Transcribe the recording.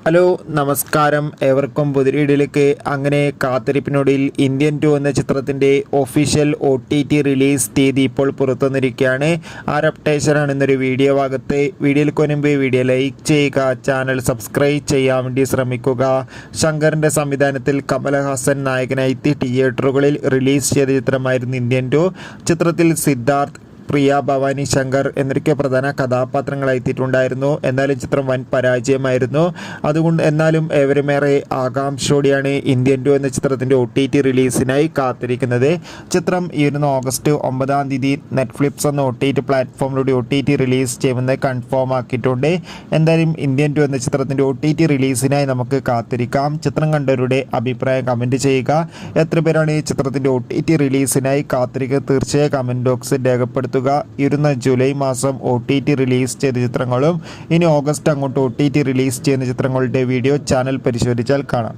Hello നമസ്കാരം, ഏവർക്കും പുതിരീടിലേക്ക്. അങ്ങനെ കാത്തിരിപ്പിനൊടുവിൽ ഇന്ത്യൻ 2 എന്ന ചിത്രത്തിൻ്റെ ഒഫീഷ്യൽ OTT റിലീസ് തീയതി ഇപ്പോൾ പുറത്തുവന്നിരിക്കുകയാണ്. അപ്ഡേഷനാണ് ഇന്നൊരു വീഡിയോ ഭാഗത്ത്. വീഡിയോയിൽ മുൻപ് വീഡിയോ ലൈക്ക് ചെയ്യുക, ചാനൽ സബ്സ്ക്രൈബ് ചെയ്യാൻ വേണ്ടി ശ്രമിക്കുക. ശങ്കറിൻ്റെ സംവിധാനത്തിൽ കമലഹാസൻ നായകനായി തിയേറ്ററുകളിൽ റിലീസ് ചെയ്ത ചിത്രമായിരുന്നു ഇന്ത്യൻ 2. ചിത്രത്തിൽ സിദ്ധാർത്ഥ്, പ്രിയ, ഭവാനി ശങ്കർ എന്നൊക്കെ പ്രധാന കഥാപാത്രങ്ങളായി എത്തിയിട്ടുണ്ടായിരുന്നു. എന്നാലും ചിത്രം വൻ പരാജയമായിരുന്നു. എന്നാലും ഏവരുമേറെ ആകാംക്ഷയോടെയാണ് ഇന്ത്യൻ 2 എന്ന ചിത്രത്തിൻ്റെ OTT റിലീസിനായി കാത്തിരിക്കുന്നത്. ചിത്രം ഈ വരുന്ന ഓഗസ്റ്റ് 9-ാം തീയതി നെറ്റ്ഫ്ലിക്സ് എന്ന OTT പ്ലാറ്റ്ഫോമിലൂടെ OTT റിലീസ് ചെയ്യുമെന്ന് കൺഫേം ആക്കിയിട്ടുണ്ട്. എന്തായാലും ഇന്ത്യൻ 2 എന്ന ചിത്രത്തിൻ്റെ OTT റിലീസിനായി നമുക്ക് കാത്തിരിക്കാം. ചിത്രം കണ്ടവരുടെ അഭിപ്രായം കമൻറ്റ് ചെയ്യുക. എത്ര പേരാണ് ഈ ചിത്രത്തിൻ്റെ OTT റിലീസിനായി കാത്തിരിക്കുക? തീർച്ചയായും കമൻറ്റ് ബോക്സിൽ രേഖപ്പെടുത്തുക. ഇരുന്ന ജൂലൈ മാസം OTT റിലീസ് ചെയ്ത ചിത്രങ്ങളും ഇനി ഓഗസ്റ്റ് അങ്ങോട്ട് OTT റിലീസ് ചെയ്യുന്ന ചിത്രങ്ങളുടെ വീഡിയോ ചാനൽ പരിശോധിച്ചാൽ കാണാം.